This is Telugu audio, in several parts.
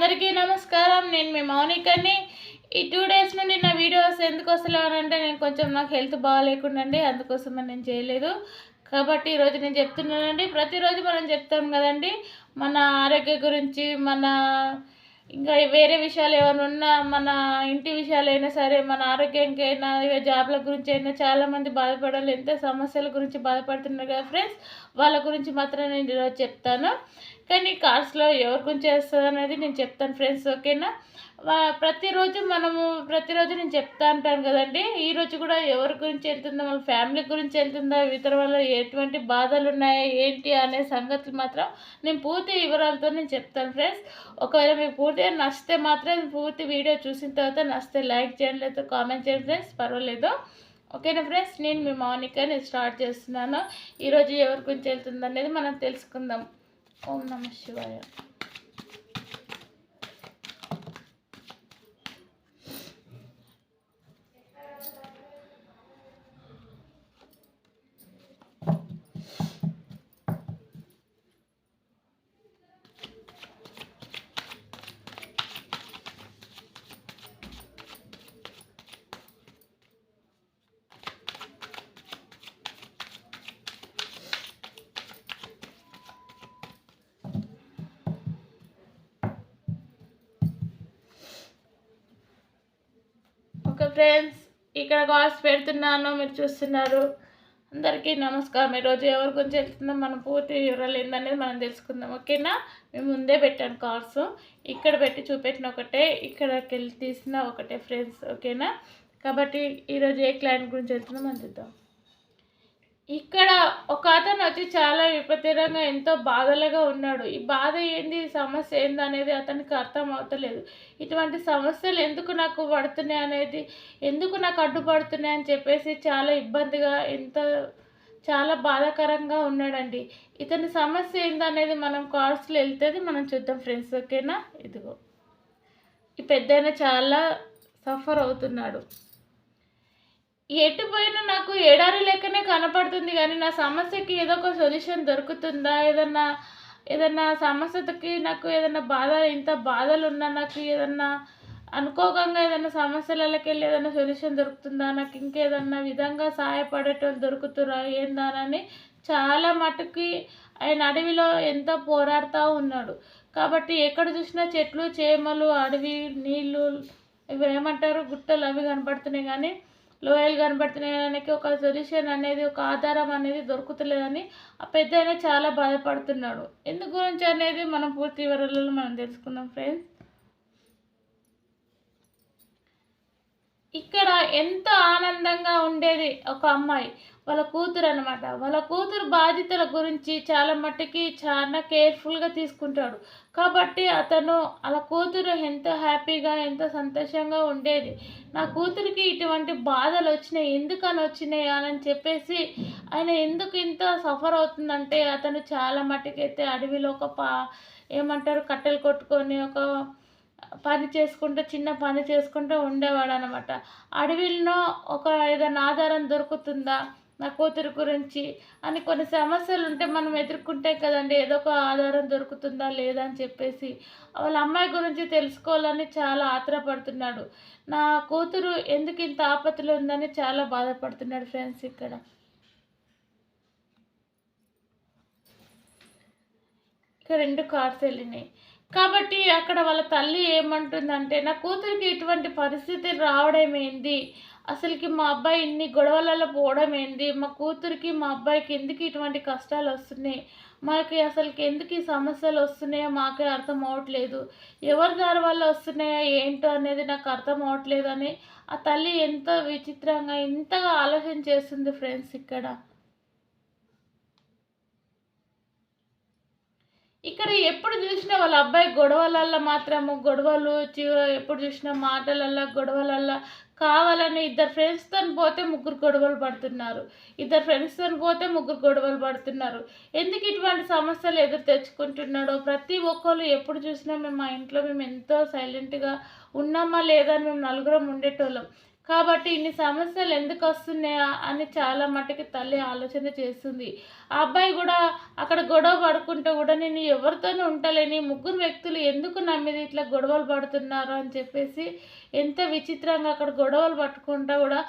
అందరికీ నమస్కారం. నేను మీ మౌనికని. ఈ 2 డేస్ నుండి నా వీడియోస్ ఎందుకు వస్తలేవనంటే నేను కొంచెం నాకు హెల్త్ బాగాలేకుండండి, అందుకోసమని నేను చేయలేదు. కాబట్టి ఈరోజు నేను చెప్తున్నానండి. ప్రతిరోజు మనం చెప్తాం కదండి మన ఆరోగ్య గురించి, మన ఇంకా వేరే విషయాలు ఏమైనా ఉన్నా, మన ఇంటి విషయాలైనా సరే, మన ఆరోగ్యానికైనా, ఇక జాబ్ల గురించి అయినా చాలామంది బాధపడాలి, ఎంత సమస్యల గురించి బాధపడుతున్నారు కదా ఫ్రెండ్స్. వాళ్ళ గురించి మాత్రం నేను ఈరోజు చెప్తాను. కానీ కార్డ్స్లో ఎవరి గురించి వేస్తుంది అనేది నేను చెప్తాను ఫ్రెండ్స్, ఓకేనా. ప్రతిరోజు నేను చెప్తా అంటాను కదండి. ఈరోజు కూడా ఎవరి గురించి వెళ్తుందో, మన ఫ్యామిలీ గురించి వెళ్తుందా, ఇతర వల్ల ఎటువంటి బాధలు ఉన్నాయా ఏంటి అనే సంగతులు మాత్రం నేను పూర్తి వివరాలతో నేను చెప్తాను ఫ్రెండ్స్. ఒకవేళ మీకు పూర్తిగా నచ్చితే మాత్రం పూర్తి వీడియో చూసిన తర్వాత నచ్చితే లైక్ చేయండి, లేదా కామెంట్ చేయండి ఫ్రెండ్స్, పర్వాలేదు, ఓకేనా ఫ్రెండ్స్. నేను మీ మౌనిక, నేను స్టార్ట్ చేస్తున్నాను. ఈరోజు ఎవరి గురించి వెళ్తుంది అనేది మనం తెలుసుకుందాం. ఓం నమః శివాయ. ఓకే ఫ్రెండ్స్, ఇక్కడ కాల్స్ పెడుతున్నాను, మీరు చూస్తున్నారు. అందరికీ నమస్కారం. ఈరోజు ఎవరి గురించి వెళ్తుందో మనం పూర్తి వివరాలు ఏందనేది మనం తెలుసుకుందాం, ఓకేనా. మేము ముందే పెట్టాను కార్డ్స్, ఇక్కడ పెట్టి చూపెట్టిన ఒకటే, ఇక్కడికి వెళ్ళి తీసిన ఒకటే ఫ్రెండ్స్, ఓకేనా. కాబట్టి ఈరోజు ఏ క్లయింట్ గురించి వెళ్తుందో మనం చూద్దాం. ఇక్కడ ఒక అతను వచ్చి చాలా విపత్కరంగా ఎంతో బాధలుగా ఉన్నాడు. ఈ బాధ ఏంది, సమస్య ఏంది అనేది అతనికి అర్థం అవుతలేదు. ఇటువంటి సమస్యలు ఎందుకు నాకు పడుతున్నాయి అనేది, ఎందుకు నాకు అడ్డుపడుతున్నాయి అని చెప్పేసి చాలా ఇబ్బందిగా, చాలా బాధాకరంగా ఉన్నాడండి. ఇతని సమస్య ఏందనేది మనం కార్డ్స్లో వెళ్తుంది, మనం చూద్దాం ఫ్రెండ్స్, ఓకేనా. ఇదిగో ఈ పెద్దాయన చాలా సఫర్ అవుతున్నాడు. ఎటు పోయినా నాకు ఎడారి లెక్కనే కనపడుతుంది, కానీ నా సమస్యకి ఏదో ఒక సొల్యూషన్ దొరుకుతుందా, ఏదన్నా సమస్యకి నాకు ఏదన్నా ఇంత బాధలు ఉన్నా నాకు ఏదన్నా అనుకోకంగా ఏదైనా సమస్యలకి వెళ్ళి ఏదైనా సొల్యూషన్ దొరుకుతుందా, నాకు ఇంకేదన్నా విధంగా సహాయపడేటోళ్ళు దొరుకుతురా ఏందానని చాలా మటుకి ఆయన అడవిలో ఎంతో పోరాడుతూ ఉన్నాడు. కాబట్టి ఎక్కడ చూసినా చెట్లు, చేమలు, అడవి, నీళ్ళు, ఇవి ఏమంటారు, గుట్టలు అవి కనపడుతున్నాయి, కానీ లోయలు కనబడుతున్నాయడానికి ఒక సొల్యూషన్ అనేది, ఒక ఆధారం అనేది దొరుకుతలేదని ఆ పెద్ద చాలా బాధపడుతున్నాడు. ఎందుకు గురించి అనేది మనం పూర్తి వివరాలలో మనం తెలుసుకుందాం ఫ్రెండ్స్. ఇక్కడ ఎంత ఆనందంగా ఉండేది ఒక అమ్మాయి, వాళ్ళ కూతురు అనమాట. వాళ్ళ కూతురు బాధ్యతల గురించి చాలా మట్టుకి చాలా కేర్ఫుల్గా తీసుకుంటాడు. కాబట్టి అతను వాళ్ళ కూతురు ఎంత హ్యాపీగా, ఎంత సంతోషంగా ఉండేది. నా కూతురికి ఇటువంటి బాధలు వచ్చినాయి, ఎందుకని వచ్చినాయి అని చెప్పేసి ఆయన ఎందుకు ఇంత సఫర్ అవుతుందంటే, అతను చాలా మట్టుకైతే అడవిలో ఏమంటారు, కట్టెలు కొట్టుకొని ఒక చిన్న పని చేసుకుంటూ ఉండేవాడు అనమాట. అడవిలో ఏదైనా ఆధారం దొరుకుతుందా నా కూతురు గురించి అని కొన్ని సమస్యలు ఉంటే మనం ఎదుర్కొంటే కదండి ఏదో ఒక ఆధారం దొరుకుతుందా లేదా అని చెప్పేసి వాళ్ళ అమ్మాయి గురించి తెలుసుకోవాలని చాలా ఆత్రపడుతున్నాడు. నా కూతురు ఎందుకు ఇంత ఆపత్తులు ఉందని చాలా బాధపడుతున్నాడు ఫ్రెండ్స్. ఇక్కడ రెండు కార్డ్స్ వెళ్ళినాయి. కాబట్టి అక్కడ వాళ్ళ తల్లి ఏమంటుందంటే, నా కూతురికి ఇటువంటి పరిస్థితి రావడం ఏంది, అసలుకి మా అబ్బాయి ఇన్ని గొడవలలో పోవడం ఏంది, మా కూతురికి మా అబ్బాయికి ఎందుకు ఇటువంటి కష్టాలు వస్తున్నాయి, మాకు అసలుకి ఎందుకు ఈ సమస్యలు వస్తున్నాయో మాకే అర్థం అవ్వట్లేదు, ఎవరి దారి వల్ల వస్తున్నాయో ఏంటో అనేది నాకు అర్థం అవ్వట్లేదు అని ఆ తల్లి ఎంతో విచిత్రంగా ఇంతగా ఆలోచన చేస్తుంది ఫ్రెండ్స్. ఇక్కడ ఎప్పుడు చూసినా వాళ్ళ అబ్బాయి గొడవలల్లో మాత్రము ఎప్పుడు చూసినా మాటలల్లో గొడవలల్లో కావాలని ఇద్దరు ఫ్రెండ్స్తో పోతే ముగ్గురు గొడవలు పడుతున్నారు, ఎందుకు ఇటువంటి సమస్యలు ఎదురు తెచ్చుకుంటున్నాడో ప్రతి ఒక్కరు ఎప్పుడు చూసినా మేము మా ఇంట్లో మేము ఎంతో సైలెంట్గా ఉన్నామా లేదా అని మేము నలుగురం ఉండేటోళ్ళం. కాబట్టి ఇన్ని సమస్యలు ఎందుకు వస్తున్నాయా అని చాలా మట్టుకి తల్లి ఆలోచన చేస్తుంది. ఆ అబ్బాయి కూడా అక్కడ గొడవ పడుకుంటూ కూడా నేను ఎవరితోనూ ఉంటలేని ముగ్గురు వ్యక్తులు ఎందుకు నా మీద ఇట్లా గొడవలు పడుతున్నారు అని చెప్పేసి ఎంత విచిత్రంగా అక్కడ గొడవలు పట్టుకుంటా కూడా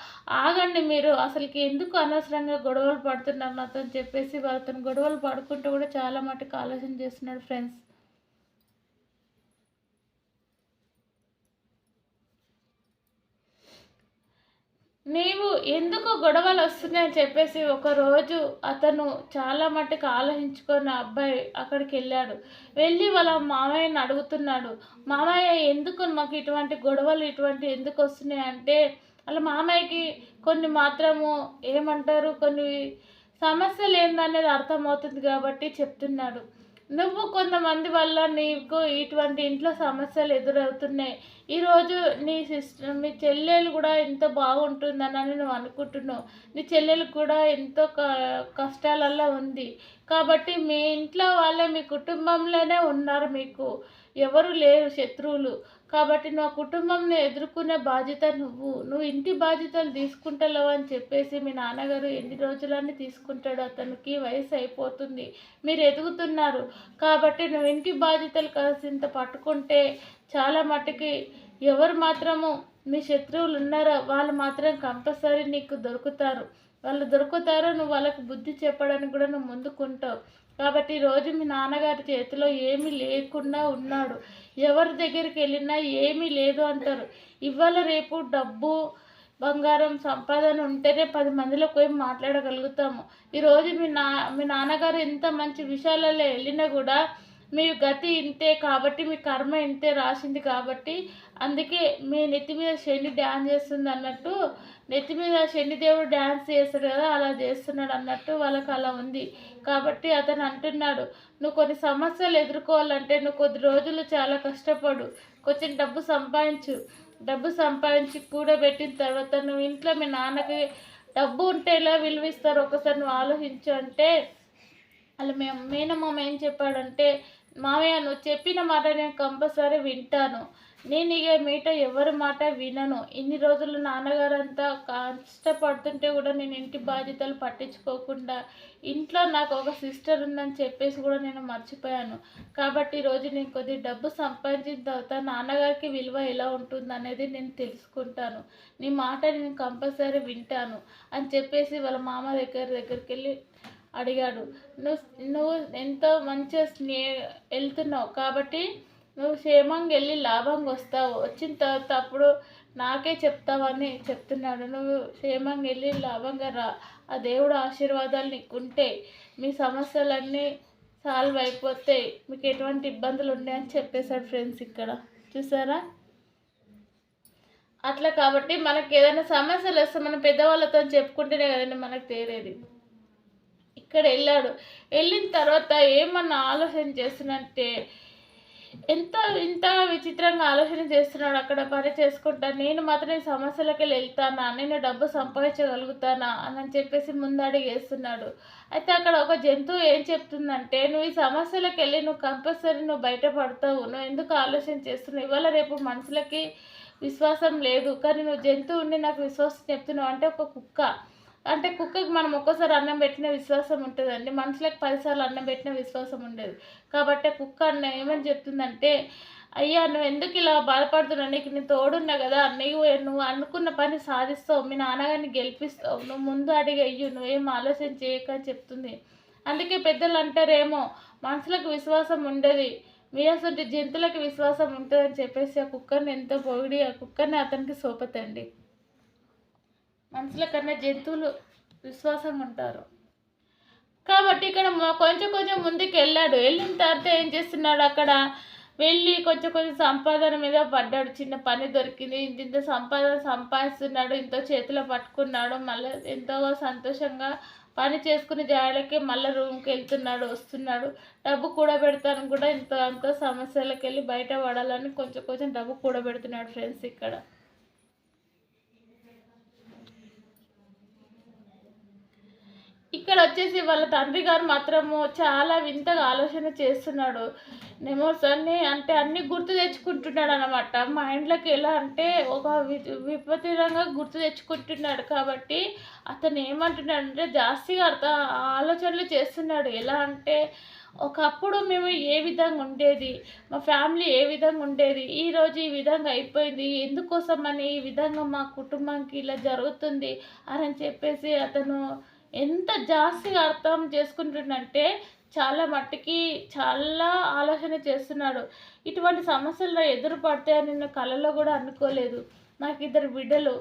ఆగండి మీరు అసలుకి ఎందుకు అనవసరంగా గొడవలు పడుతున్నారు నాతో అని చెప్పేసి వాళ్ళతో గొడవలు పడుకుంటూ కూడా చాలా మట్టుకు ఆలోచన చేస్తున్నాడు ఫ్రెండ్స్. నీవు ఎందుకు గొడవలు వస్తున్నాయని చెప్పేసి ఒకరోజు అతను చాలా మట్టుకు ఆలోచించుకొని ఆ అబ్బాయి అక్కడికి వెళ్ళాడు. వెళ్ళి వాళ్ళ మామయ్యని అడుగుతున్నాడు, మామయ్య ఎందుకు మాకు ఇటువంటి గొడవలు ఇటువంటి ఎందుకు వస్తున్నాయి అంటే వాళ్ళ మామయ్యకి కొన్ని మాత్రము ఏమంటారు కొన్ని సమస్యలు ఏందనేది అర్థమవుతుంది కాబట్టి చెప్తున్నాడు. నువ్వు కొంతమంది వల్ల నీకు ఇటువంటి ఇంట్లో సమస్యలు ఎదురవుతున్నాయి. ఈరోజు నీ సిస్టర్ మీ చెల్లెలు కూడా ఎంతో బాగుంటుందని నువ్వు అనుకుంటున్నావు. నీ చెల్లెలు కూడా ఎంతో కష్టాలలో ఉంది. కాబట్టి మీ ఇంట్లో వాళ్ళే మీ కుటుంబంలోనే ఉన్నారు, మీకు ఎవరు లేరు శత్రువులు. కాబట్టి నువ్వు ఆ కుటుంబంని ఎదుర్కొనే బాధ్యత నువ్వు ఇంటి బాధ్యతలు తీసుకుంటలేవు అని చెప్పేసి మీ నాన్నగారు ఎన్ని రోజులన్నీ తీసుకుంటాడు, అతనికి వయసు అయిపోతుంది, మీరు ఎదుగుతున్నారు కాబట్టి నువ్వు ఇంటి బాధ్యతలు కాసింత పట్టుకుంటే చాలా మట్టుకి ఎవరు మాత్రము మీ శత్రువులు ఉన్నారో వాళ్ళు మాత్రం కంపల్సరీ నీకు దొరుకుతారు. వాళ్ళు దొరుకుతారో నువ్వు వాళ్ళకి బుద్ధి చెప్పడానికి కూడా నువ్వు ముందుకుంటావు. కాబట్టి ఈరోజు మీ నాన్నగారి చేతిలో ఏమీ లేకుండా ఉన్నాడు. ఎవరి దగ్గరికి వెళ్ళినా ఏమీ లేదు అంటారు. ఇవాళ రేపు డబ్బు బంగారం సంపాదన ఉంటేనే 10 మందిలో పోయి మాట్లాడగలుగుతాము. ఈరోజు మీ నాన్నగారు ఎంత మంచి విషయాలలో వెళ్ళినా కూడా మీ గతి ఇంతే కాబట్టి మీ కర్మ ఇంతే రాసింది కాబట్టి అందుకే మీ నెత్తి మీద శని డ్యాన్స్ చేస్తుంది అన్నట్టు, నెత్తి మీద శనిదేవుడు డ్యాన్స్ చేస్తాడు కదా అలా చేస్తున్నాడు అన్నట్టు వాళ్ళకి అలా ఉంది. కాబట్టి అతను అంటున్నాడు, నువ్వు కొన్ని సమస్యలు ఎదుర్కోవాలంటే నువ్వు కొద్ది రోజులు చాలా కష్టపడు, కొంచెం డబ్బు సంపాదించి కూడబెట్టిన తర్వాత నువ్వు ఇంట్లో మీ నాన్నకి డబ్బు ఉంటే ఎలా విలువిస్తారు ఒకసారి నువ్వు ఆలోచించు అంటే అలా మేనమామ ఏం చెప్పాడంటే, మామయ్య నువ్వు చెప్పిన మాట నేను కంపల్సరీ వింటాను, నేను ఇక మీట ఎవరి మాట వినను. ఇన్ని రోజులు నాన్నగారంతా కష్టపడుతుంటే కూడా నేను ఇంటి బాధ్యతలు పట్టించుకోకుండా ఇంట్లో నాకు ఒక సిస్టర్ ఉందని చెప్పేసి కూడా నేను మర్చిపోయాను. కాబట్టి ఈరోజు నేను కొద్ది డబ్బు సంపాదించిన తర్వాత నాన్నగారికి విలువ ఎలా ఉంటుంది అనేది నేను తెలుసుకుంటాను, నీ మాట నేను కంపల్సరీ వింటాను అని చెప్పేసి వాళ్ళ మామ దగ్గరికి వెళ్ళి అడిగాడు. నువ్వు ఎంతో మంచిగా వెళ్తున్నావు కాబట్టి నువ్వు క్షేమంగా వెళ్ళి లాభంగా వస్తావు, వచ్చిన తర్వాత అప్పుడు నాకే చెప్తావని చెప్తున్నాడు. నువ్వు క్షేమంగా వెళ్ళి లాభంగా రా, ఆ దేవుడు ఆశీర్వాదాలు నీకుంటే మీ సమస్యలన్నీ సాల్వ్ అయిపోతాయి, మీకు ఎటువంటి ఇబ్బందులు ఉన్నాయని చెప్పేశాడు ఫ్రెండ్స్. ఇక్కడ చూసారా అట్లా. కాబట్టి మనకి ఏదైనా సమస్యలు వస్తే మన పెద్దవాళ్ళతో చెప్పుకుంటేనే కదండి మనకు తేరేది. ఇక్కడ వెళ్ళిన తర్వాత ఏమన్నా ఆలోచన చేస్తున్నట్టే ఇంత విచిత్రంగా ఆలోచన చేస్తున్నాడు. అక్కడ పని చేసుకుంటా నేను మాత్రం ఈ సమస్యలకి వెళ్తానా, నేను డబ్బు సంపాదించగలుగుతానా అని చెప్పేసి ముందడుగు వేస్తున్నాడు. అయితే అక్కడ ఒక జంతువు ఏం చెప్తుందంటే, నువ్వు ఈ సమస్యలకు వెళ్ళి నువ్వు కంపల్సరీ నువ్వు బయటపడతావు, నువ్వు ఎందుకు ఆలోచన చేస్తున్నావు, ఇవాళ రేపు మనుషులకి విశ్వాసం లేదు కానీ నువ్వు జంతువు ఉండి నాకు విశ్వాసం చెప్తున్నావు అంటే ఒక కుక్క. అంటే కుక్కకి మనం ఒక్కసారి అన్నం పెట్టిన విశ్వాసం ఉంటుందండి, మనుషులకు 10 సార్లు అన్నం పెట్టిన విశ్వాసం ఉండేది. కాబట్టి కుక్క ఏమని చెప్తుందంటే, అయ్యా నువ్వు ఎందుకు ఇలా బాధపడుతున్నావు, నీకు నేను తోడున్నా కదా, నువ్వు అనుకున్న పని సాధిస్తావు, మీ నాన్నగారిని గెలిపిస్తావు, నువ్వు ముందు అడిగి అయ్యు, నువ్వేం ఆలోచన చేయక అని చెప్తుంది. అందుకే పెద్దలు అంటారేమో మనుషులకు విశ్వాసం ఉండదు, మీ అసలు జంతువులకు విశ్వాసం ఉంటుందని చెప్పేసి ఆ కుక్కర్ని ఎంతో పొగిడి ఆ కుక్కర్ని అతనికి సోపతండి. మనుషుల కన్నా జంతువులు విశ్వాసంగా ఉంటారు. కాబట్టి ఇక్కడ కొంచెం ముందుకు వెళ్ళిన తర్వాత ఏం చేస్తున్నాడు, అక్కడ వెళ్ళి కొంచెం సంపాదన మీద పడ్డాడు. చిన్న పని దొరికింది, ఇంత సంపాదిస్తున్నాడు, ఇంతో చేతిలో పట్టుకున్నాడు. మళ్ళీ ఎంతో సంతోషంగా పని చేసుకుని జాడలకి మళ్ళీ రూమ్కి వస్తున్నాడు. డబ్బు కూడబెడతాను కూడా అంత సమస్యలకు వెళ్ళి బయట పడాలని కొంచెం డబ్బు కూడబెడుతున్నాడు ఫ్రెండ్స్. ఇక్కడ వచ్చేసి వాళ్ళ తండ్రి గారు మాత్రము చాలా వింతగా ఆలోచన చేస్తున్నాడు. నెమోస్ అంటే అన్నీ గుర్తు తెచ్చుకుంటున్నాడు అనమాట. మైండ్లోకి ఎలా అంటే ఒక విపరీతంగా గుర్తు తెచ్చుకుంటున్నాడు. కాబట్టి అతను ఏమంటున్నాడు అంటే జాస్తిగా ఆలోచనలు చేస్తున్నాడు. ఎలా అంటే ఒకప్పుడు మేము ఏ విధంగా ఉండేది, మా ఫ్యామిలీ ఏ విధంగా ఉండేది, ఈరోజు ఈ విధంగా అయిపోయింది, ఎందుకోసమని ఈ విధంగా మా కుటుంబానికి ఇలా జరుగుతుంది అని చెప్పేసి అతను ఎంత జాస్తిగా అర్థం చేసుకుంటుండంటే చాలా మట్టుకి చాలా ఆలోచన చేస్తున్నాడు. ఇటువంటి సమస్యల్లో ఎదురు పడతాయని నేను కలలో కూడా అనుకోలేదు. నాకు 2 బిడ్డలు.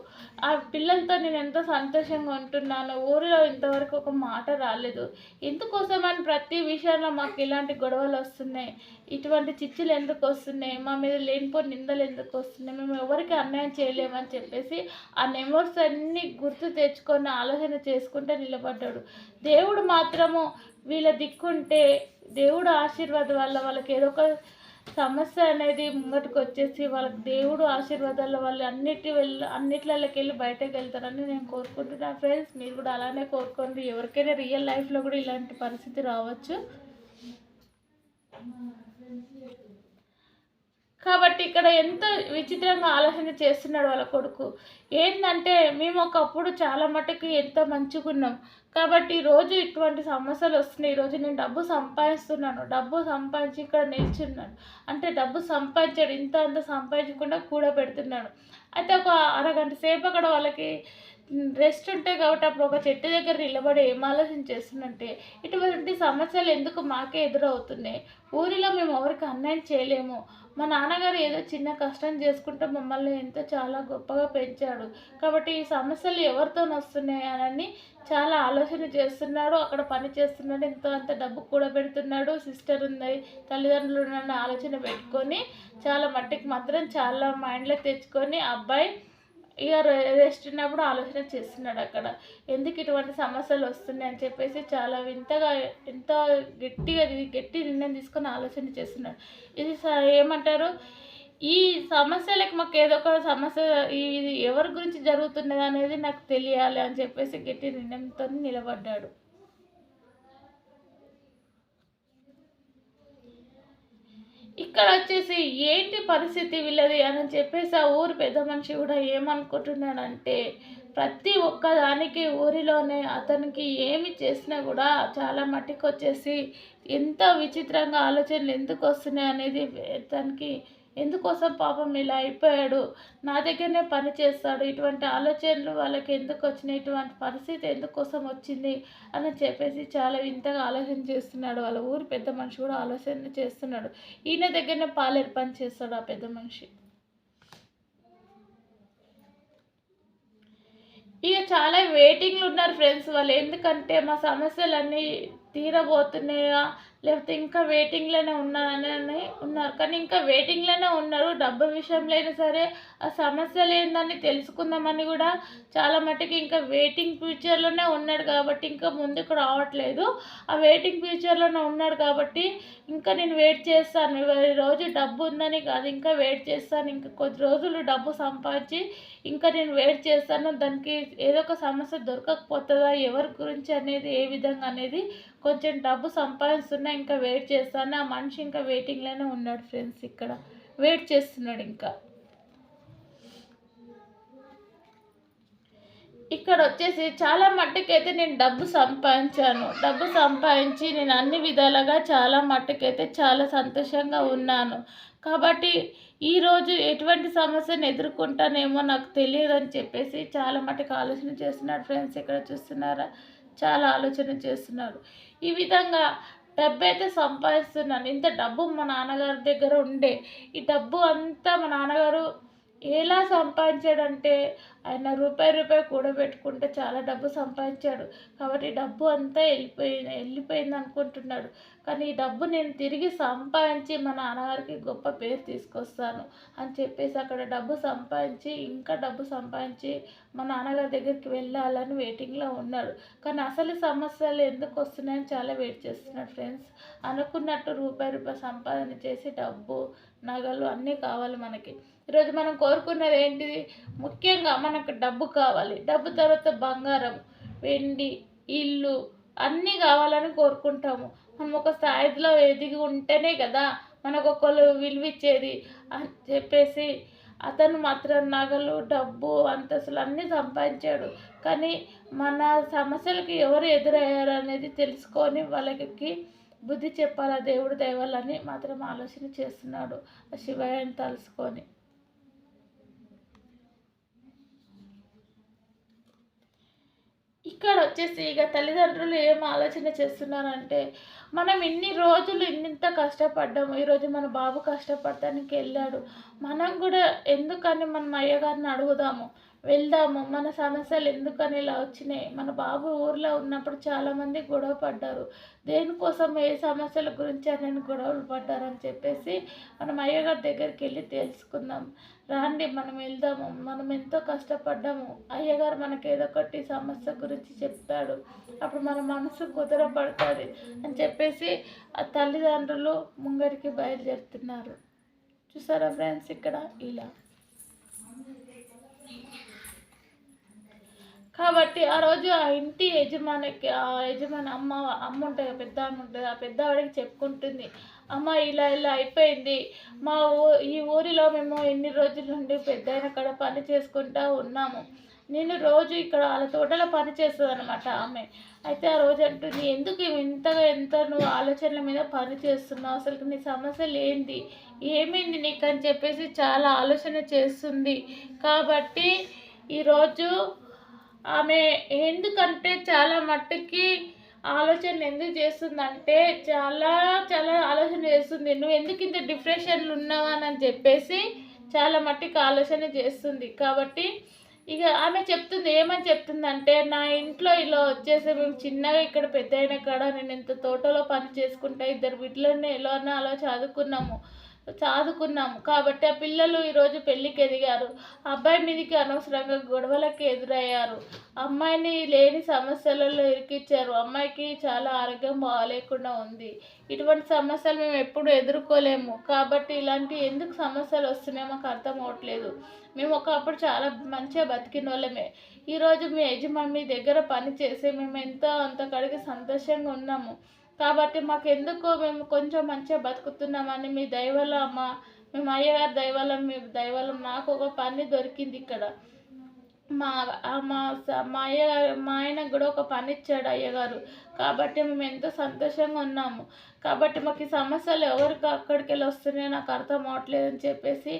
ఆ పిల్లలతో నేను ఎంతో సంతోషంగా ఉంటున్నాను. ఊరిలో ఇంతవరకు ఒక మాట రాలేదు. ఎందుకోసమని ప్రతి విషయంలో మాకు ఇలాంటి గొడవలు వస్తున్నాయి, ఇటువంటి చిచ్చులు ఎందుకు వస్తున్నాయి, మా మీద లేనిపోని నిందలు ఎందుకు వస్తున్నాయి, మేము ఎవరికి అన్యాయం చేయలేమని చెప్పేసి ఆ నెమోర్స్ అన్నీ గుర్తు తెచ్చుకొని ఆలోచన చేసుకుంటే నిలబడ్డాడు. దేవుడు మాత్రము వీళ్ళ దిక్కుంటే దేవుడు ఆశీర్వాదం వల్ల వాళ్ళకి ఏదో ఒక సమస్య అనేది ముంగటికి వచ్చేసి వాళ్ళకి దేవుడు ఆశీర్వాదాల వాళ్ళు అన్నిట్లకి వెళ్ళి బయటకు వెళ్తారని నేను కోరుకుంటున్నాను ఫ్రెండ్స్. మీరు కూడా అలానే కోరుకోండి. ఎవరికైనా రియల్ లైఫ్లో కూడా ఇలాంటి పరిస్థితి రావచ్చు. కాబట్టి ఇక్కడ ఎంత విచిత్రంగా ఆలోచన చేస్తున్నాడు వాళ్ళ కొడుకు. ఏంటంటే మేము ఒకప్పుడు చాలా మటుకు ఎంతో మంచిగున్నాం, కాబట్టి ఈరోజు ఇటువంటి సమస్యలు వస్తున్నాయి. ఈరోజు నేను డబ్బు సంపాదిస్తున్నాను, డబ్బు సంపాదించి ఇక్కడ నిల్చున్నాను అంటే డబ్బు సంపాదించాడు, ఇంత అంత సంపాదించకుండా కూడబెడుతున్నాడు. అయితే ఒక అరగంట సేపు అక్కడ వాళ్ళకి రెస్ట్ ఉంటాయి కాబట్టి అప్పుడు ఒక చెట్టు దగ్గర నిలబడి ఏం ఆలోచన చేస్తుందంటే ఇటువంటి సమస్యలు ఎందుకు మాకే ఎదురవుతున్నాయి, ఊరిలో మేము ఎవరికి అన్యాయం చేయలేము, మా నాన్నగారు ఏదో చిన్న కష్టం చేసుకుంటే మమ్మల్ని ఎంతో చాలా గొప్పగా పెంచాడు, కాబట్టి ఈ సమస్యలు ఎవరితో వస్తున్నాయి అని చాలా ఆలోచన చేస్తున్నాడు. అక్కడ పని చేస్తున్నాడు, ఎంతో అంత డబ్బు కూడా పెడుతున్నాడు, సిస్టర్ ఉంది, తల్లిదండ్రులు ఉన్న ఆలోచన పెట్టుకొని చాలా మట్టికి మాత్రం చాలా మైండ్లో తెచ్చుకొని అబ్బాయి ఇక రెస్ట్ ఉన్నప్పుడు ఆలోచన చేస్తున్నాడు. అక్కడ ఎందుకు ఇటువంటి సమస్యలు వస్తున్నాయి అని చెప్పేసి చాలా వింతగా ఎంతో గట్టి నిర్ణయం తీసుకొని ఆలోచన చేస్తున్నాడు. ఇది ఏమంటారు, ఈ సమస్యలకు మాకు ఏదో ఒక సమస్య ఇది ఎవరి గురించి జరుగుతున్నది అనేది నాకు తెలియాలి అని చెప్పేసి గట్టి నిర్ణయంతో నిలబడ్డాడు. ఇక్కడ వచ్చేసి ఏంటి పరిస్థితి వీళ్ళది అని చెప్పేసి ఆ ఊరు పెద్ద మనిషి కూడా ఏమనుకుంటున్నాడంటే ప్రతి ఒక్కదానికి ఊరిలోనే అతనికి ఏమి చేసినా కూడా చాలా మట్టికి వచ్చేసి ఎంత విచిత్రంగా ఆలోచనలు ఎందుకు వస్తున్నాయి అనేది తనకి ఎందుకోసం పాపం ఇలా అయిపోయాడు, నా దగ్గరనే పని చేస్తాడు, ఇటువంటి ఆలోచనలు వాళ్ళకి ఎందుకు వచ్చినాయి, ఇటువంటి పరిస్థితి ఎందుకోసం వచ్చింది అని చెప్పేసి చాలా వింతగా ఆలోచన చేస్తున్నాడు. వాళ్ళ ఊరు పెద్ద మనిషి కూడా ఆలోచన చేస్తున్నాడు. ఈయన దగ్గరనే పాలేరు పని చేస్తాడు ఆ పెద్ద మనిషి. ఇక చాలా వెయిటింగ్లు ఉన్నారు ఫ్రెండ్స్ వాళ్ళు. ఎందుకంటే మా సమస్యలన్నీ తీరబోతున్నాయా లేకపోతే ఇంకా వెయిటింగ్లోనే ఉన్నారని ఉన్నారు. కానీ ఇంకా వెయిటింగ్లోనే ఉన్నారు. డబ్బు విషయంలో అయినా సరే ఆ సమస్యలు ఏందని తెలుసుకుందామని కూడా చాలా మట్టుకు ఇంకా వెయిటింగ్ ఫ్యూచర్లోనే ఉన్నాడు కాబట్టి ఇంకా ముందుకు రావట్లేదు. ఆ వెయిటింగ్ ఫ్యూచర్లోనే ఉన్నాడు కాబట్టి ఇంకా నేను వెయిట్ చేస్తాను, రోజు డబ్బు ఉందని కాదు, ఇంకా వెయిట్ చేస్తాను, ఇంకా కొద్ది రోజులు డబ్బు సంపాదించి ఇంకా నేను వెయిట్ చేస్తాను, దానికి ఏదో ఒక సమస్య దొరకకపోతుందా ఎవరి గురించి అనేది ఏ విధంగా అనేది కొంచెం డబ్బు సంపాదిస్తున్నా ఇంకా వెయిట్ చేస్తాను. ఆ మనిషి ఇంకా వెయిటింగ్లోనే ఉన్నాడు ఫ్రెండ్స్. ఇక్కడ వెయిట్ చేస్తున్నాడు. ఇంకా ఇక్కడ వచ్చేసి చాలా మట్టుకైతే నేను డబ్బు సంపాదించి నేను అన్ని విధాలుగా చాలా మట్టుకైతే చాలా సంతోషంగా ఉన్నాను, కాబట్టి ఈరోజు ఎటువంటి సమస్యను ఎదుర్కొంటానేమో నాకు తెలియదని చెప్పేసి చాలా మట్టుకు ఆలోచన చేస్తున్నాడు ఫ్రెండ్స్. ఇక్కడ చూస్తున్నారా, చాలా ఆలోచన చేస్తున్నాడు. ఈ విధంగా డబ్బు అయితే సంపాదిస్తున్నాను, ఇంత డబ్బు మా నాన్నగారి దగ్గర ఉండే ఈ డబ్బు అంతా మా నాన్నగారు ఎలా సంపాదించాడంటే ఆయన రూపాయి కూడబెట్టుకుంటే చాలా డబ్బు సంపాదించాడు, కాబట్టి డబ్బు అంతా వెళ్ళిపోయింది అనుకుంటున్నాడు. కానీ ఈ డబ్బు నేను తిరిగి సంపాదించి మా నాన్నగారికి గొప్ప పేరు తీసుకొస్తాను అని చెప్పేసి అక్కడ డబ్బు సంపాదించి ఇంకా డబ్బు సంపాదించి మా నాన్నగారి దగ్గరికి వెళ్ళాలని వెయిటింగ్లో ఉన్నాడు. కానీ అసలు సమస్యలు ఎందుకు వస్తున్నాయని చాలా వెయిట్ చేస్తున్నాడు ఫ్రెండ్స్. అనుకున్నట్టు రూపాయి సంపాదన చేసి డబ్బు నగలు అన్నీ కావాలి మనకి. ఈరోజు మనం కోరుకున్నది ఏంటిది, ముఖ్యంగా మనకు డబ్బు కావాలి. డబ్బు తర్వాత బంగారం, వెండి, ఇల్లు, అన్నీ కావాలని కోరుకుంటాము. మనం ఒక స్థాయిలో ఎదిగి ఉంటేనే కదా మనకు ఒకళ్ళు విలువిచ్చేది అని చెప్పేసి అతను మాత్రం నగలు, డబ్బు, అంతస్తులు అన్నీ సంపాదించాడు. కానీ మన సమస్యలకి ఎవరు ఎదురయ్యారు అనేది తెలుసుకొని వాళ్ళకి బుద్ధి చెప్పాలా దేవుడి దయ వల్ల అని మాత్రం ఆలోచన చేస్తున్నాడు ఆ శివయ్యని తలుసుకొని. ఇక్కడ వచ్చేసి ఇక తల్లిదండ్రులు ఏం ఆలోచన చేస్తున్నారంటే మనం ఇన్ని రోజులు ఇంత కష్టపడ్డాము, ఈరోజు మన బాబు కష్టపడటానికి వెళ్ళాడు, మనం కూడా ఎందుకని మనం అయ్యగారిని అడుగుదాము, వెళ్దాము, మన సమస్యలు ఎందుకని ఇలా వచ్చినాయి. మన బాబు ఊర్లో ఉన్నప్పుడు చాలామంది గొడవ పడ్డారు, దేనికోసం ఏ సమస్యల గురించి అని గొడవలు పడ్డారని చెప్పేసి మనం అయ్యగారి దగ్గరికి వెళ్ళి తెలుసుకుందాం. రాండి మనం వెళ్దాము, మనం ఎంతో కష్టపడ్డాము, అయ్యగారు మనకి ఏదో ఒకటి సమస్య గురించి చెప్తాడు, అప్పుడు మన మనసు కుదరపడుతుంది అని చెప్పేసి ఆ తల్లిదండ్రులు ముంగడికి బయలుదేరుతున్నారు. చూసారా ఫ్రెండ్స్, ఇక్కడ ఇలా కాబట్టి ఆ రోజు ఆ ఇంటి యజమానికి అమ్మ ఉంటుంది, పెద్ద అమ్మ ఉంటుంది, ఆ పెద్దవాడికి చెప్పుకుంటుంది, అమ్మ ఇలా ఇలా అయిపోయింది, ఈ ఊరిలో మేము ఎన్ని రోజుల నుండి పెద్ద కాడ పని చేసుకుంటూ ఉన్నాము, నేను రోజు ఇక్కడ వాళ్ళ తోటలో పని చేస్తుంది అనమాట ఆమె. అయితే ఆ రోజు అంటుంది, ఎందుకు ఎంత నువ్వు ఆలోచనల మీద పని చేస్తున్నావు, అసలు నీ సమస్యలు ఏంటి, ఏమైంది నీకు అని చెప్పేసి చాలా ఆలోచన చేస్తుంది. కాబట్టి ఈరోజు ఆమె ఎందుకంటే చాలా మట్టుకి ఆలోచన ఎందుకు చేస్తుందంటే చాలా చాలా ఆలోచన చేస్తుంది, నువ్వు ఎందుకు ఇంత డిప్రెషన్లు ఉన్నావా అని చెప్పేసి చాలా మట్టుకు ఆలోచన చేస్తుంది. కాబట్టి ఇక ఆమె చెప్తుంది, ఏమని చెప్తుందంటే, నా ఇంట్లో ఇలా వచ్చేసి మేము చిన్నగా ఇక్కడ పెద్ద అయిన కాడ నేను ఇంత తోటలో పని చేసుకుంటా, 2 బిడ్డలని ఎలానో అలా చదువుకున్నాము కాబట్టి ఆ పిల్లలు ఈరోజు పెళ్ళికి ఎదిగారు, అబ్బాయి మీదకి అనవసరంగా గొడవలకి ఎదురయ్యారు, అమ్మాయిని లేని సమస్యలలో ఇరికిచ్చారు, అమ్మాయికి చాలా ఆరోగ్యం బాగాలేకుండా ఉంది, ఇటువంటి సమస్యలు మేము ఎప్పుడు ఎదుర్కోలేము. కాబట్టి ఇలాంటి ఎందుకు సమస్యలు వస్తున్నాయో మాకు అర్థం అవ్వట్లేదు, మేము ఒకప్పుడు చాలా మంచిగా బతికిన వాళ్ళమే, ఈరోజు మీ యజమాని దగ్గర పని చేసి మేము ఎంతో అంత కడిగి సంతోషంగా ఉన్నాము, కాబట్టి మాకు ఎందుకో మేము కొంచెం మంచిగా బతుకుతున్నామని మీ దయవల్ల అమ్మ, మేము అయ్యగారి దయవల్ల మీ దయవల్ల నాకు ఒక పని దొరికింది ఇక్కడ, మా మా మా అయ్యగారు మా ఆయనకు కూడా ఒక పని ఇచ్చాడు అయ్యగారు, కాబట్టి మేము ఎంతో సంతోషంగా ఉన్నాము. కాబట్టి మాకు ఈ సమస్యలు ఎవరికి అక్కడికి వెళ్ళి వస్తున్నాయో నాకు అర్థం అవ్వట్లేదు అని చెప్పేసి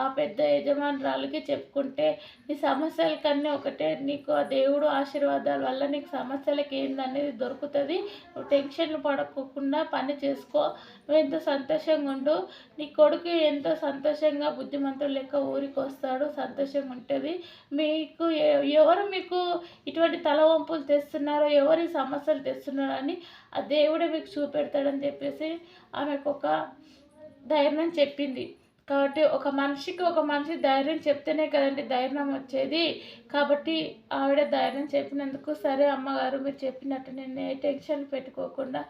ఆ పెద్ద యజమానురాలకి చెప్పుకుంటే, నీ సమస్యలకన్నీ ఒకటే, నీకు ఆ దేవుడు ఆశీర్వాదాల వల్ల నీకు సమస్యలకి ఏందనేది దొరుకుతుంది, నువ్వు టెన్షన్లు పడకుండా పని చేసుకో, నువ్వు ఎంతో సంతోషంగా ఉండు, నీ కొడుకు ఎంతో సంతోషంగా బుద్ధిమంతుడు లెక్క ఊరికి వస్తాడు, సంతోషంగా ఉంటుంది, మీకు ఎవరు మీకు ఇటువంటి తలవంపులు తెస్తున్నారో, ఎవరి సమస్యలు తెస్తున్నారో అని ఆ దేవుడే మీకు చూపెడతాడని చెప్పేసి ఆమెకు ఒక ధైర్యం చెప్పింది. కాబట్టి ఒక మనిషి ధైర్యం చెప్తేనే కదండి ధైర్యం వచ్చేది. కాబట్టి ఆవిడ ధైర్యం చెప్పినందుకు, సరే అమ్మగారు మీరు చెప్పినట్టు నేను ఏ టెన్షన్ పెట్టుకోకుండా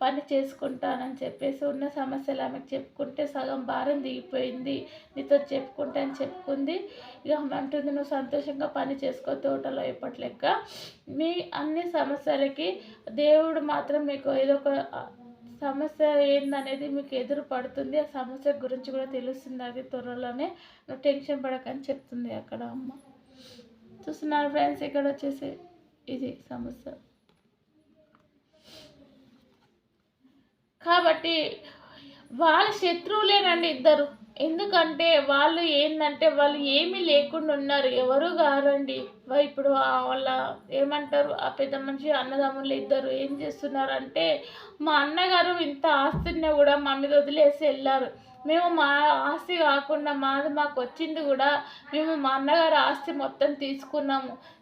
పని చేసుకుంటానని చెప్పేసి ఉన్న సమస్యలు ఆమెకు చెప్పుకుంటే సగం భారం దిగిపోయింది, నీతో చెప్పుకుంటే అని చెప్పుకుంది. ఇక అంటుంది, నువ్వు సంతోషంగా పని చేసుకో తోటలో ఎప్పటి లెక్క, మీ అన్ని సమస్యలకి దేవుడు మాత్రం మీకు ఏదో ఒక సమస్య ఏందనేది మీకు ఎదురు పడుతుంది, ఆ సమస్య గురించి కూడా తెలుస్తుంది, అది త్వరలోనే, నువ్వు టెన్షన్ పడకని చెప్తుంది అక్కడ అమ్మ. చూస్తున్నారు ఫ్రెండ్స్, ఇక్కడ వచ్చేసి ఇది సమస్య. కాబట్టి వాళ్ళ శత్రువులేనండి ఇద్దరు, ఎందుకంటే వాళ్ళు ఏంటంటే వాళ్ళు ఏమీ లేకుండా ఉన్నారు, ఎవరు కారండి. ఇప్పుడు వాళ్ళ ఏమంటారు ఆ పెద్ద మనిషి అన్నదమ్ములు ఇద్దరు ఏం చేస్తున్నారంటే, మా అన్నగారు ఇంత ఆస్తున్నా కూడా మా మీద వదిలేసి వెళ్ళారు, మేము మా ఆస్తి కాకుండా మాకు వచ్చింది కూడా మేము మా అన్నగారు ఆస్తి మొత్తం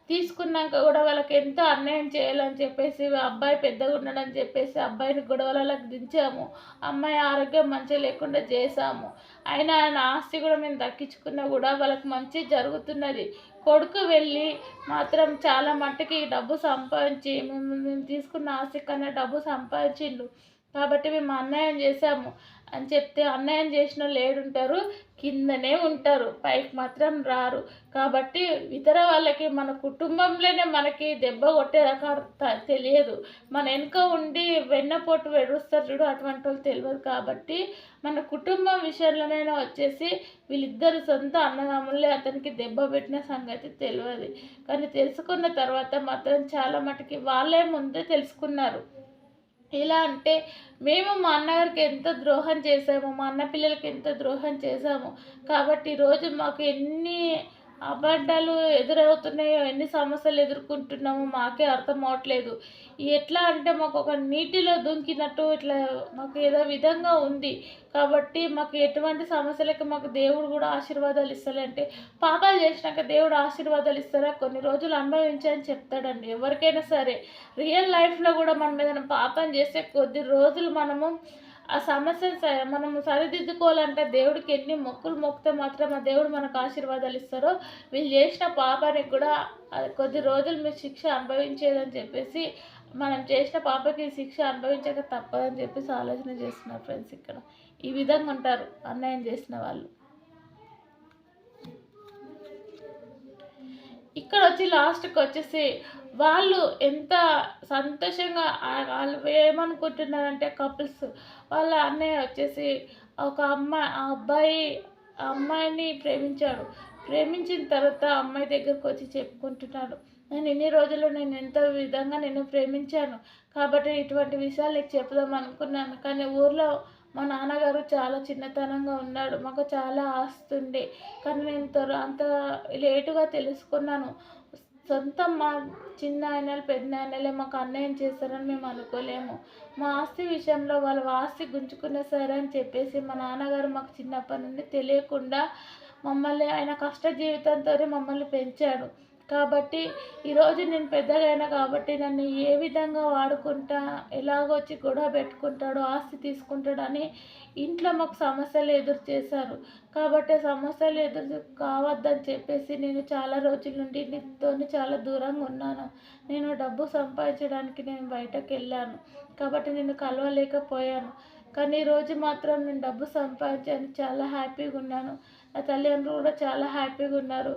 తీసుకున్నాక కూడా వాళ్ళకి ఎంతో అన్యాయం చేయాలని చెప్పేసి అబ్బాయి పెద్దగా ఉన్నాడని చెప్పేసి అబ్బాయిని గొడవలకు దించాము, అమ్మాయి ఆరోగ్యం మంచిగా లేకుండా చేసాము, అయినా ఆయన ఆస్తి కూడా మేము దక్కించుకున్నా కూడా వాళ్ళకి మంచి జరుగుతున్నది. కొడుకు వెళ్ళి మాత్రం చాలా మట్టుకి డబ్బు సంపాదించి మేము తీసుకున్న ఆస్తి కన్నా డబ్బు సంపాదించిండు, కాబట్టి మేము అన్యాయం చేశాము, అని చెప్తే అన్యాయం చేసిన వాళ్ళు ఏడుంటారు, కిందనే ఉంటారు, పైకి మాత్రం రారు. కాబట్టి ఇతర వాళ్ళకి మన కుటుంబంలోనే మనకి దెబ్బ కొట్టేదాకా తెలియదు. మన వెనుక ఉండి వెన్నపోటు వెడుస్తారు చూడు, అటువంటి వాళ్ళు తెలియదు. కాబట్టి మన కుటుంబం విషయంలోనైనా వచ్చేసి వీళ్ళిద్దరు సొంత అన్నదమ్ములే అతనికి దెబ్బ పెట్టిన సంగతి తెలియదు. కానీ తెలుసుకున్న తర్వాత మాత్రం చాలా మటుకి వాళ్ళే ముందే తెలుసుకున్నారు. ఎలా అంటే మేము మా అన్నగారికి ఎంత ద్రోహం చేసాము, మా అన్న పిల్లలకి ఎంత ద్రోహం చేసాము. కాబట్టి ఈరోజు మాకు ఎన్ని అబద్ధాలు ఎదురవుతున్నాయో, ఎన్ని సమస్యలు ఎదుర్కొంటున్నామో మాకే అర్థం అవట్లేదు. ఎట్లా అంటే మాకు ఒక నీటిలో దుంకినట్టు ఇట్లా మాకు ఏదో విధంగా ఉంది. కాబట్టి మాకు ఎటువంటి సమస్యలకి మాకు దేవుడు కూడా ఆశీర్వాదాలు ఇస్తాడంటే, పాపాలు చేసినాక దేవుడు ఆశీర్వాదాలు ఇస్తారా? కొన్ని రోజులు అనుభవించని చెప్తాడండి ఎవరికైనా సరే. రియల్ లైఫ్లో కూడా మనం ఏదైనా పాపం చేస్తే కొద్ది రోజులు మనము ఆ సమస్యను మనము సరిదిద్దుకోవాలంటే దేవుడికి ఎన్ని మొక్కులు మొక్కితే మాత్రం ఆ దేవుడు మనకు ఆశీర్వాదాలు ఇస్తారో, వీళ్ళు చేసిన పాపానికి కూడా కొద్ది రోజులు మీరు శిక్ష అనుభవించేదని చెప్పేసి, మనం చేసిన పాపకి శిక్ష అనుభవించక తప్పదని చెప్పేసి ఆలోచన చేస్తున్నారు ఫ్రెండ్స్. ఇక్కడ ఈ విధంగా ఉంటారు అన్యాయం చేసిన వాళ్ళు. ఇక్కడ వచ్చి లాస్ట్కి వచ్చేసి వాళ్ళు ఎంత సంతోషంగా వాళ్ళు ఏమనుకుంటున్నారంటే కపుల్స్, వాళ్ళ అన్నయ్య వచ్చేసి ఒక అబ్బాయి ఆ అమ్మాయిని ప్రేమించాడు. ప్రేమించిన తర్వాత అమ్మాయి దగ్గరకు వచ్చి చెప్పుకుంటున్నాడు, నేను ఇన్ని రోజులు నేను ఎంతో విధంగా నేను ప్రేమించాను, కాబట్టి ఇటువంటి విషయాలు నీకు చెప్దాం అనుకున్నాను. కానీ ఊర్లో మా నాన్నగారు చాలా చిన్నతనంగా ఉన్నాడు, మాకు చాలా ఆస్తి ఉండే. కానీ నేను అంత లేటుగా తెలుసుకున్నాను. సొంత మా చిన్న ఆయనలు పెద్ద ఆయనలే మాకు అన్యాయం చేస్తారని మేము అనుకోలేము. మా ఆస్తి విషయంలో వాళ్ళ ఆస్తి గుంజుకునే సరే అని చెప్పేసి మా నాన్నగారు మాకు చిన్నప్పటి నుండి తెలియకుండా మమ్మల్ని ఆయన కష్ట జీవితంతో మమ్మల్ని పెంచాడు. కాబట్టి ఈరోజు నేను పెద్దగా అయినా కాబట్టి నన్ను ఏ విధంగా వాడుకుంటా, ఎలాగొచ్చి గొడవ పెట్టుకుంటాడో, ఆస్తి తీసుకుంటాడని ఇంట్లో మాకు సమస్యలు ఎదురు చేశారు. కాబట్టి సమస్యలు ఎదురు కావద్దని చెప్పేసి నేను చాలా రోజుల నుండి నీతో చాలా దూరంగా ఉన్నాను. నేను డబ్బు సంపాదించడానికి నేను బయటకు వెళ్ళాను, కాబట్టి నేను కలవలేకపోయాను. కానీ ఈరోజు మాత్రం నేను డబ్బు సంపాదించాను, చాలా హ్యాపీగా ఉన్నాను. నా తల్లిదండ్రులు కూడా చాలా హ్యాపీగా ఉన్నారు.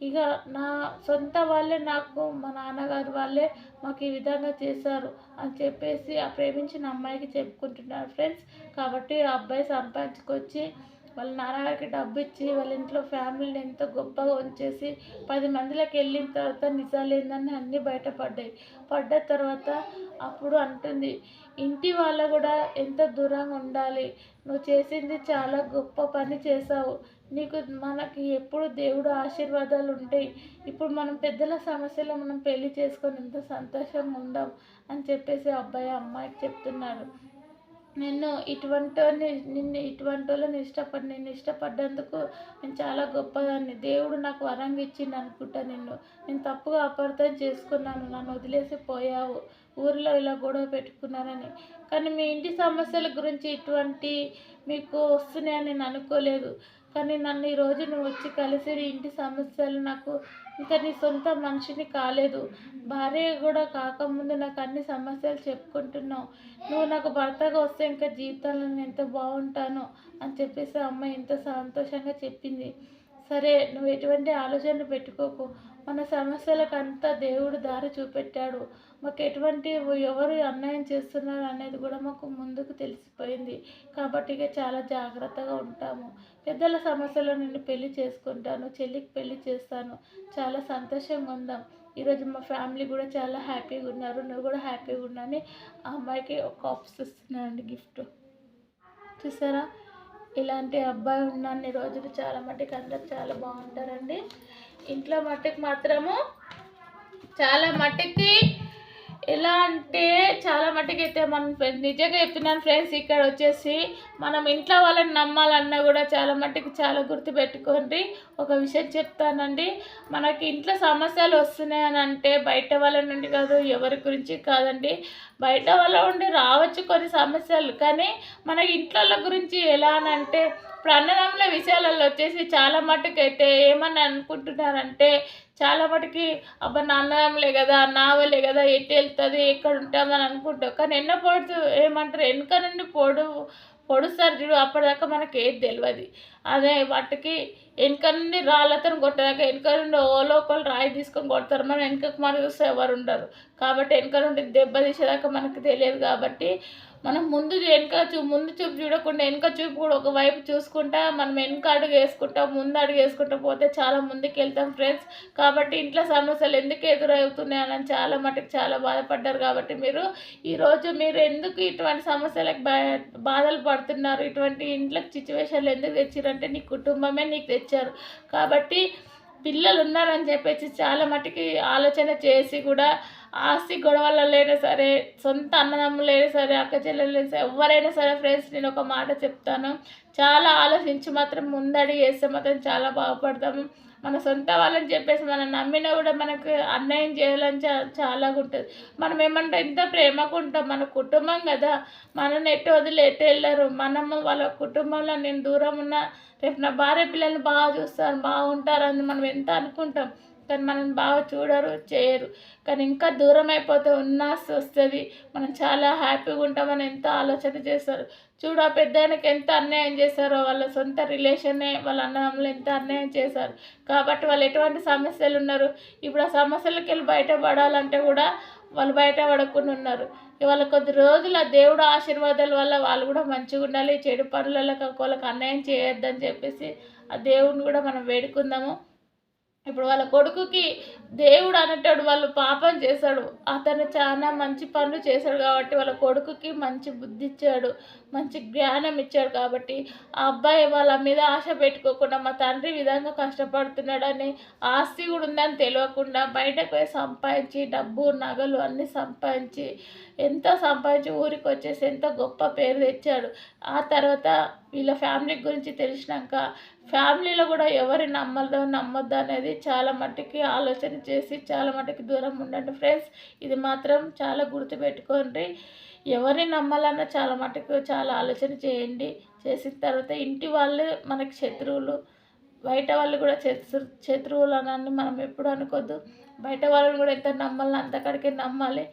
ఇక నా సొంత వాళ్ళే నాకు, మా నాన్నగారు వాళ్ళే మాకు ఈ విధంగా చేశారు అని చెప్పేసి ఆ ప్రేమించిన అమ్మాయికి చెప్పుకుంటున్నారు ఫ్రెండ్స్. కాబట్టి ఆ అబ్బాయి సంపాదించుకొచ్చి వాళ్ళ నాన్నగారికి డబ్బు ఇచ్చి వాళ్ళ ఇంట్లో ఫ్యామిలీని ఎంతో గొప్పగా ఉంచేసి 10 మందిలోకి వెళ్ళిన తర్వాత నిజాలు ఏందని అన్నీ బయటపడ్డాయి. పడ్డ తర్వాత అప్పుడు అంటుంది, ఇంటి వాళ్ళు కూడా ఎంత దూరంగా ఉండాలి, నువ్వు చేసింది చాలా గొప్ప పని చేసావు, నీకు మనకి ఎప్పుడు దేవుడు ఆశీర్వాదాలు ఉంటాయి. ఇప్పుడు మనం పెద్దల సమస్యలో మనం పెళ్లి చేసుకొని ఎంత సంతోషంగా ఉందాం అని చెప్పేసి అబ్బాయి అమ్మాయికి చెప్తున్నాడు. నిన్ను ఇటువంటి వాళ్ళని నిన్ను ఇష్టపడ్డందుకు నేను చాలా గొప్పదాన్ని, దేవుడు నాకు వరంగా ఇచ్చింది అనుకుంటా. నేను తప్పుగా అపార్థం చేసుకున్నాను, నన్ను వదిలేసి పోయావు, ఊరిలో ఇలా గొడవ పెట్టుకున్నారని. కానీ మీ ఇంటి సమస్యల గురించి ఇటువంటి మీకు వస్తున్నాయని నేను అనుకోలేదు. కానీ నన్ను ఈరోజు నువ్వు వచ్చి కలిసి నీ ఇంటి సమస్యలు నాకు, ఇంకా నీ సొంత మనిషిని కాలేదు, భార్య కూడా కాకముందు నాకు అన్ని సమస్యలు చెప్పుకుంటున్నావు, నువ్వు నాకు భర్తగా వస్తే ఇంకా జీవితంలో నేను ఎంత బాగుంటాను అని చెప్పేసి అమ్మాయి ఎంత సంతోషంగా చెప్పింది. సరే, నువ్వు ఎటువంటి ఆలోచనలు పెట్టుకోకు, మన సమస్యలకు అంతా దేవుడు దారి చూపెట్టాడు, మాకు ఎటువంటి ఎవరు అన్యాయం చేస్తున్నారు అనేది కూడా మాకు ముందుకు తెలిసిపోయింది. కాబట్టి ఇక చాలా జాగ్రత్తగా ఉంటాము. పెద్దల సమస్యలో నేను పెళ్లి చేసుకుంటాను, చెల్లికి పెళ్లి చేస్తాను, చాలా సంతోషంగా ఉందాం. ఈరోజు మా ఫ్యామిలీ కూడా చాలా హ్యాపీగా ఉన్నారు, నువ్వు కూడా హ్యాపీగా ఉండని ఆ అమ్మాయికి ఒక కప్స్ ఇస్తున్నానండి గిఫ్ట్. చూసారా, ఇలాంటి అబ్బాయి ఉన్నన్ని రోజులు చాలా మట్టుకు అందరు చాలా బాగుంటారండి. ఇంట్లో మట్టుకు మాత్రము చాలా మట్టుకి ఎలా అంటే చాలా మట్టుకు అయితే మనం నిజంగా చెప్తున్నాను ఫ్రెండ్స్, ఇక్కడ వచ్చేసి మనం ఇంట్లో వాళ్ళని నమ్మాలన్నా కూడా చాలా మట్టుకు చాలా గుర్తుపెట్టుకోండి. ఒక విషయం చెప్తానండి, మనకి ఇంట్లో సమస్యలు వస్తున్నాయని అంటే బయట వాళ్ళ నుండి కాదు, ఎవరి గురించి కాదండి, బయట వాళ్ళ నుండి రావచ్చు కొన్ని సమస్యలు. కానీ మన ఇంట్లో గురించి ఎలా అని అంటే ఇప్పుడు అన్నదమ్ముల విషయాలలో వచ్చేసి చాలా మట్టుకు అయితే ఏమని అనుకుంటున్నారంటే, చాలా మటుకి అబ్బా నా అన్నదమ్ములే కదా, నా వాళ్ళే కదా, ఎటు వెళ్తుంది ఎక్కడ ఉంటామని అనుకుంటాం. కానీ ఎన్నపోటు ఏమంటారు, వెనుక నుండి పొడుస్తారు చూడు, అప్పటిదాకా మనకి ఏది తెలియదు. అదే వాటికి వెనక నుండి రాళ్ళతో కొట్టదాకా వెనక నుండి ఒకళ్ళు రాయి తీసుకొని కొడతారు, మనం వెనకకు మనం చూస్తే ఎవరు ఉండరు. కాబట్టి వెనక నుండి దెబ్బ తీసేదాకా మనకు తెలియదు. కాబట్టి మనం ముందు చూపు చూడకుండా వెనక చూపు కూడా ఒకవైపు చూసుకుంటా మనం వెనక అడుగు వేసుకుంటా ముందు అడుగు వేసుకుంటా పోతే చాలా ముందుకు వెళ్తాం ఫ్రెండ్స్. కాబట్టి ఇంట్లో సమస్యలు ఎందుకు ఎదురవుతున్నాయని చాలా మటుకు చాలా బాధపడ్డారు. కాబట్టి ఈరోజు మీరు ఎందుకు ఇటువంటి సమస్యలకు బాధలు పడుతున్నారు, ఇటువంటి ఇంట్లో సిచ్యువేషన్లు ఎందుకు తెచ్చారంటే నీ కుటుంబమే నీకు తెచ్చారు. కాబట్టి పిల్లలు ఉన్నారని చెప్పేసి చాలా మటుకి ఆలోచన చేసి కూడా ఆస్తి గొడవలైనా సరే, సొంత అన్నదమ్ములైనా సరే, అక్క చెల్లెలైనా సరే, ఎవరైనా సరే ఫ్రెండ్స్, నేను ఒక మాట చెప్తాను, చాలా ఆలోచించి మాత్రం ముందడుగు వేస్తే మాత్రం చాలా బాగుపడతాము. మన సొంత వాళ్ళని చెప్పేసి మనం నమ్మినా కూడా మనకు అన్యాయం చేయాలని చాలా ఉంటుంది. మనం ఏమంటే ఎంత ప్రేమగా ఉంటాం, మన కుటుంబం కదా, మనల్ని ఎటు వదిలి ఎటు వెళ్ళరు. మనము వాళ్ళ కుటుంబంలో నేను దూరం ఉన్నా రేపు నా భార్య పిల్లల్ని బాగా చూస్తాను, బాగుంటారు అని మనం ఎంత అనుకుంటాం. కానీ మనం బాగా చూడరు, చేయరు. కానీ ఇంకా దూరం అయిపోతే ఉన్నాల్సి వస్తుంది. మనం చాలా హ్యాపీగా ఉంటామని ఎంత ఆలోచన చేస్తారు. చూడు, ఆ పెద్దాయనకి ఎంత అన్యాయం చేశారో, వాళ్ళ సొంత రిలేషనే వాళ్ళ అన్నదమ్ములు ఎంత అన్యాయం చేశారు. కాబట్టి వాళ్ళు ఎటువంటి సమస్యలు ఉన్నారు, ఇప్పుడు ఆ సమస్యలకి వెళ్ళి బయటపడాలంటే కూడా వాళ్ళు బయటపడకుండా ఉన్నారు. ఇవాళ కొద్ది రోజుల దేవుడు ఆశీర్వాదాల వల్ల వాళ్ళు కూడా మంచిగా ఉండాలి, చెడు పనులకు వాళ్ళకి అన్యాయం చేయొద్దని చెప్పేసి ఆ దేవుడిని కూడా మనం వేడుకుందాము. ఇప్పుడు వాళ్ళ కొడుకుకి దేవుడు అనేటాడు వాళ్ళు పాపం చేశాడు, అతను చాలా మంచి పనులు చేశాడు కాబట్టి వాళ్ళ కొడుకుకి మంచి బుద్ధి ఇచ్చాడు, మంచి జ్ఞానం ఇచ్చాడు. కాబట్టి ఆ అబ్బాయి వాళ్ళ మీద ఆశ పెట్టుకోకుండా మా తండ్రి విధంగా కష్టపడుతున్నాడని, ఆస్తి కూడా ఉందని తెలియకుండా బయటకు పోయి సంపాదించి డబ్బు నగలు అన్నీ సంపాదించి ఎంతో సంపాదించి ఊరికి వచ్చేసి ఎంతో గొప్ప పేరు తెచ్చాడు. ఆ తర్వాత వీళ్ళ ఫ్యామిలీ గురించి తెలిసినాక ఫ్యామిలీలో కూడా ఎవరి నమ్మొద్దు అనేది చాలా మట్టుకి ఆలోచన చేసి చాలా మట్టుకి దూరం ఉండండి ఫ్రెండ్స్. ఇది మాత్రం చాలా గుర్తుపెట్టుకోండి. ఎవరిని నమ్మాలన్నా చాలా మట్టుకు చాలా ఆలోచన చేయండి. చేసిన తర్వాత ఇంటి వాళ్ళు మనకి శత్రువులు, బయట వాళ్ళు కూడా శత్రువులు అని మనం ఎప్పుడు అనుకోవద్దు. బయట వాళ్ళని కూడా ఎంత నమ్మాలో అంతకాడికే నమ్మాలి.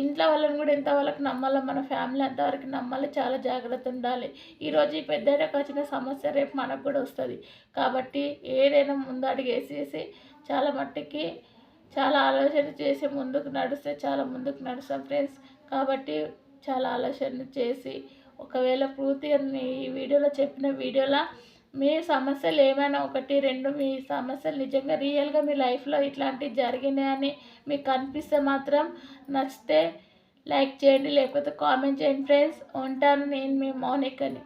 ఇంట్లో వాళ్ళని కూడా ఎంత వాళ్ళకి నమ్మాలో మన ఫ్యామిలీ అంతవరకు నమ్మాలి. చాలా జాగ్రత్త ఉండాలి. ఈరోజు ఈ పెద్దకి వచ్చిన సమస్య రేపు మనకు కూడా వస్తుంది. కాబట్టి ఏదైనా ముందు అడుగు వేసేసి చాలా మట్టుకి చాలా ఆలోచన చేసి ముందుకు నడిస్తే చాలా ముందుకు నడుస్తాం ఫ్రెండ్స్. కాబట్టి చాలా ఆలోచన చేసి ఒకవేళ పూర్తిగా ఈ వీడియోలో చెప్పిన వీడియోలో మీ సమస్యలు ఏమైనా 1, 2 మీ సమస్యలు నిజంగా రియల్గా మీ లైఫ్లో ఇట్లాంటివి జరిగినాయని మీకు అనిపిస్తే మాత్రం నచ్చితే లైక్ చేయండి, లేకపోతే కామెంట్ చేయండి ఫ్రెండ్స్. ఉంటాను. నేను మీ మౌనికని.